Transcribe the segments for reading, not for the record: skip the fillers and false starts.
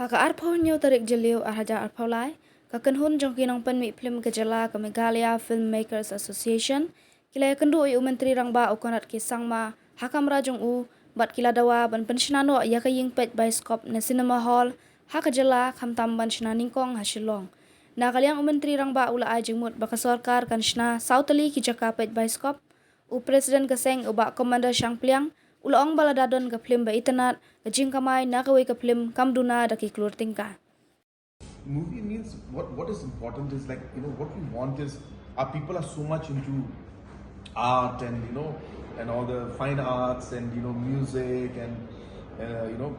Haka arpau nyo tarik jeliu arhaja arpau lai. Kakan hun jong kinong pen mi film kejala ke Meghalaya Filmmakers Association. Kila kendu u menteri rangba ukonat ki sangma hakam rajong u bat kila dawa ban pensionano ya ka ying pet bioskop na cinema hall haka jela khamtam ban shna ningkong hasilong. Na kaliang u menteri rangba ula ajimut baka sarkar kan shna sautali ki jaka pet bioskop. U presiden keseng u ba commander Shangpliang ula ong baladadon ke film ba internet ke jingkamai na kawe ke film kamduna daki klur tingka. Movie means what is important is like, what we want is our people are so much into art and and all the fine arts and music and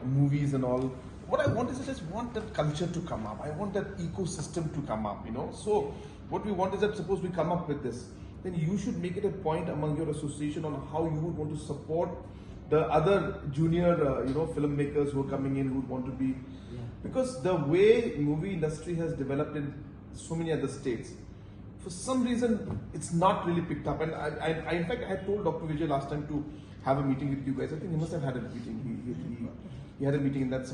movies and all. What I want is I just want that culture to come up. I want that ecosystem to come up. So what we want is that suppose we come up with this, then you should make it a point among your association on how you would want to support the other junior filmmakers who are coming in, who would want to be, because the way movie industry has developed in so many other states, for some reason it's not really picked up. And I in fact I had told Dr. Vijay last time to have a meeting with you guys. I think he must have had a meeting. He had a meeting in that.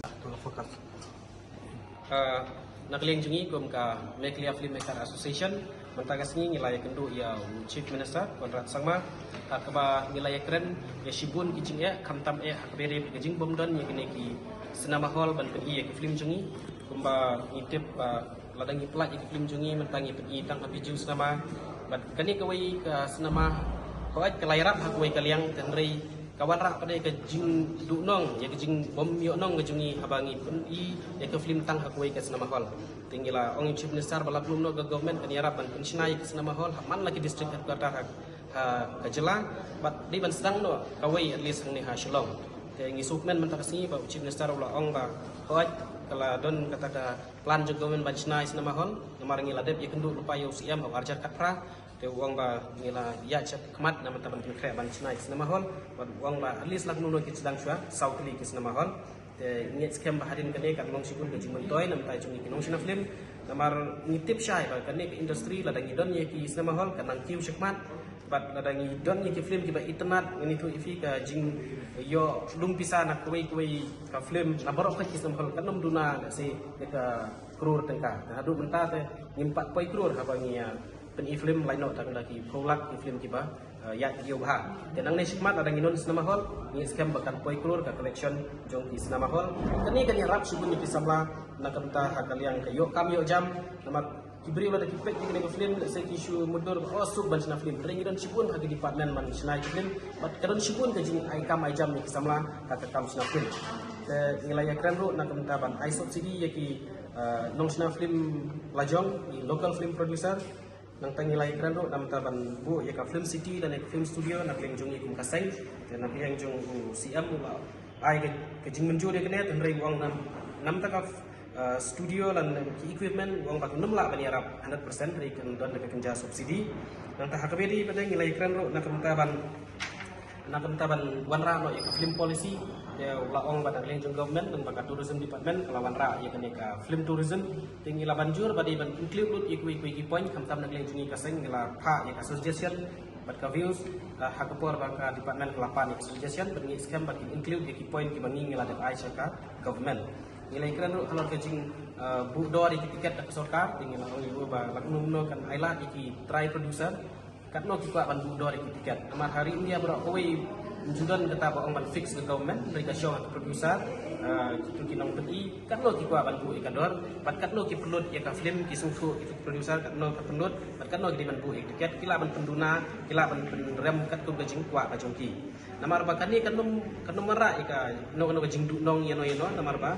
Nakling jungi kum ka Meghalaya Filmmakers Association mentagas ni nilai kendu ya Chief Minister Konrad Sangma akaba nilai keren ya shibun kijing ya kamtam ya akbere kijing bomdon ya kene ki cinema hall ban pergi ya film jungi kumba ngitip ladang iplat ya film jungi mentangi pergi tang habiju cinema bat kani kawai ke cinema kawai kelairap hakoi kaliang tenrei kawan rak pada ke jing dunong ya ke jing bom yo nong ke jungi habangi pun I ya ke film tang hakoi ke cinema hall tinggilah ong Chief Minister bala belum no government kan yarap ban pensionai ke cinema hall man lagi district headquarter ke jela bat di ban sedang no kawai at least ni ha shilong te ngi sukmen man takasi ba Chief Minister ula ong ba hoat kala don kata ka plan jo government ban pensionai cinema hall ngamarangi ladep ya kendu lupa yo siam ba arjar kapra te uang ba ngila ya chat kemat nama taban kre ban pensionai cinema hall ba uang ba at least lag nuno ki sedang shua sautli ki cinema hall te nget scam ba hadin kane kan long sikun ke jimun toy nam tai chung ki nong sina film namar ngitip syai ba kane ke industri ladang idon ye ki cinema hall kan nang kiu shikmat bat ladang idon ye ki film ki ba internet ngini tu ifi ka jing yo lung pisa nak kuai ka film na barok ka ki cinema hall kan nom duna se ka krur tengka hadu menta te ngimpat poi krur ha ba ngia pen film lain no tak lagi prolak film kiba ya yo bah dan ang nesikmat ada nginon cinema hall ni scam bakan poi krur ka collection jong di cinema hall kani kan rap subun ni samla na kanta hakaliang kayo kam yo jam nama kibri wala kipek ni film se isu mudur sub ban sina film ringidon sibun hagi department man sina film bat kadon sibun ka jing ai kam ai jam ni samla ka kam sina film te ngilaya kran ro na kanta ban ai subsidi yaki nong sina film lajong ni local film producer nang tangilai kran ro nam taban bu ya ka film city dan film studio nak leng jungi kum kasai dan nak leng jung siam ai ke jing menju de kene ten rei wang nam ta ka studio dan equipment wang pak 6 la bani arab 100% rei kan don ke kenja subsidi nang ta hakabedi pada ngilai kran ro nak taban wanra no ya ka film policy ya laong pada leng jung government dan baka tourism department kelawan ra ya kene ka film tourism tinggi la banjur badi ban include ikui point kamtam nak leng jungi kaseng ngila pha ya ka suggestion bat ka views hakapor baka department kelapan ya suggestion bengi scam bat include iki point ki bangi ngila dak ai ka government ngila ikran ro kalau ke jing bu dor iki tiket dak sarkar tinggi la ong ba lakno kan aila iki try producer kat no ki kwa ban bu dor iki tiket amar hari ini ya bro koi Judan kata baong ban fix ke government mereka show atau producer itu kinong peti kan lo ki kwa ban bu ikador pat kat lo ki pelud ya ka film ki sungfu itu producer kat no pelud pat kat no ki ban bu tiket kila ban penduna kila ban rem kat ko gajing kwa ka jongki namar ba kani kan no mara ika no gajing du nong yano namar ba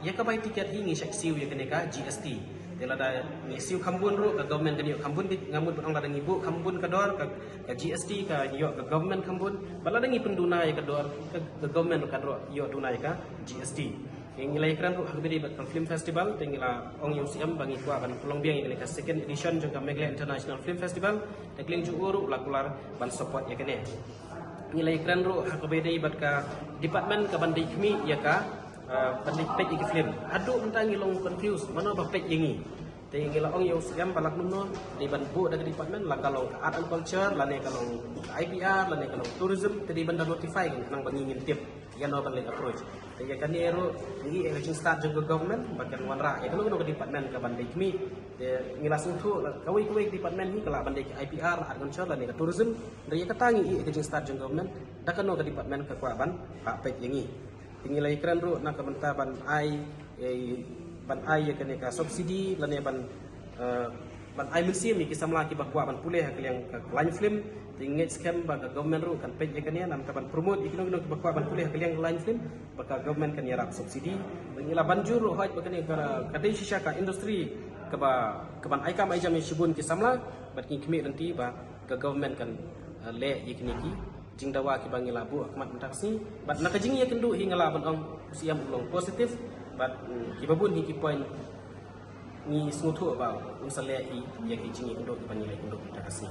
ya ka bai tiket hingi seksiu ya kene ka GST tela da ngisiu kambun ro ka government kan yo kambun ngamut ang ladang ibu kambun kador ka GST ka yo ka government kambun baladang ipenduna ya kador ka government kadro yo dunai ka GST ngilai kran ro hagbedi bat film festival tengila ong yo siam bangi kwa kan pulong biang ini ka second edition jong ka Meghalaya International Film Festival tekling ju uru lakular ban support ya kene ngilai kran ro hagbedi bat ka department ka bandai kmi ya ka pandai pet iki film adu entang ngilong confuse mana ba pet yengi te ngila ong yo siam balak numno di ban bu dari department la kalau art and culture la ne kalau IPR la ne kalau tourism te di banda notify nang bangi ngintip ya no ban lek approach ya kan ni ero ni election start jeng government bagian wanra ya kan no department ka bandai kmi ngilasung tu kawai department ni kala bandai IPR agriculture dan tourism dari katangi election start jeng government dak no ka department ka kwaban pak pek yangi tingilai kran ru nak ka ban ai ya kan ka subsidi lan ya ban ai museum ni kisah melaki bakwa ban pulih yang line film tinggal scam bagi government ru kan page kan ya nam kaban promote ikino bakwa ban pulih yang line film baka government kan yarap subsidi mengila banjur haj bakani kadai shisha ka industri kaban ai kam ai jam shibun kisamla bat ki kemi nanti ba ka government kan le ikniki jing dawa ki bangila bu akmat taksi bat nak jing ya kendu hingala ban ong siam ulong positif bat ki babun ki point ni smutu ba unsale i yang jing kendu bangila kendu taksi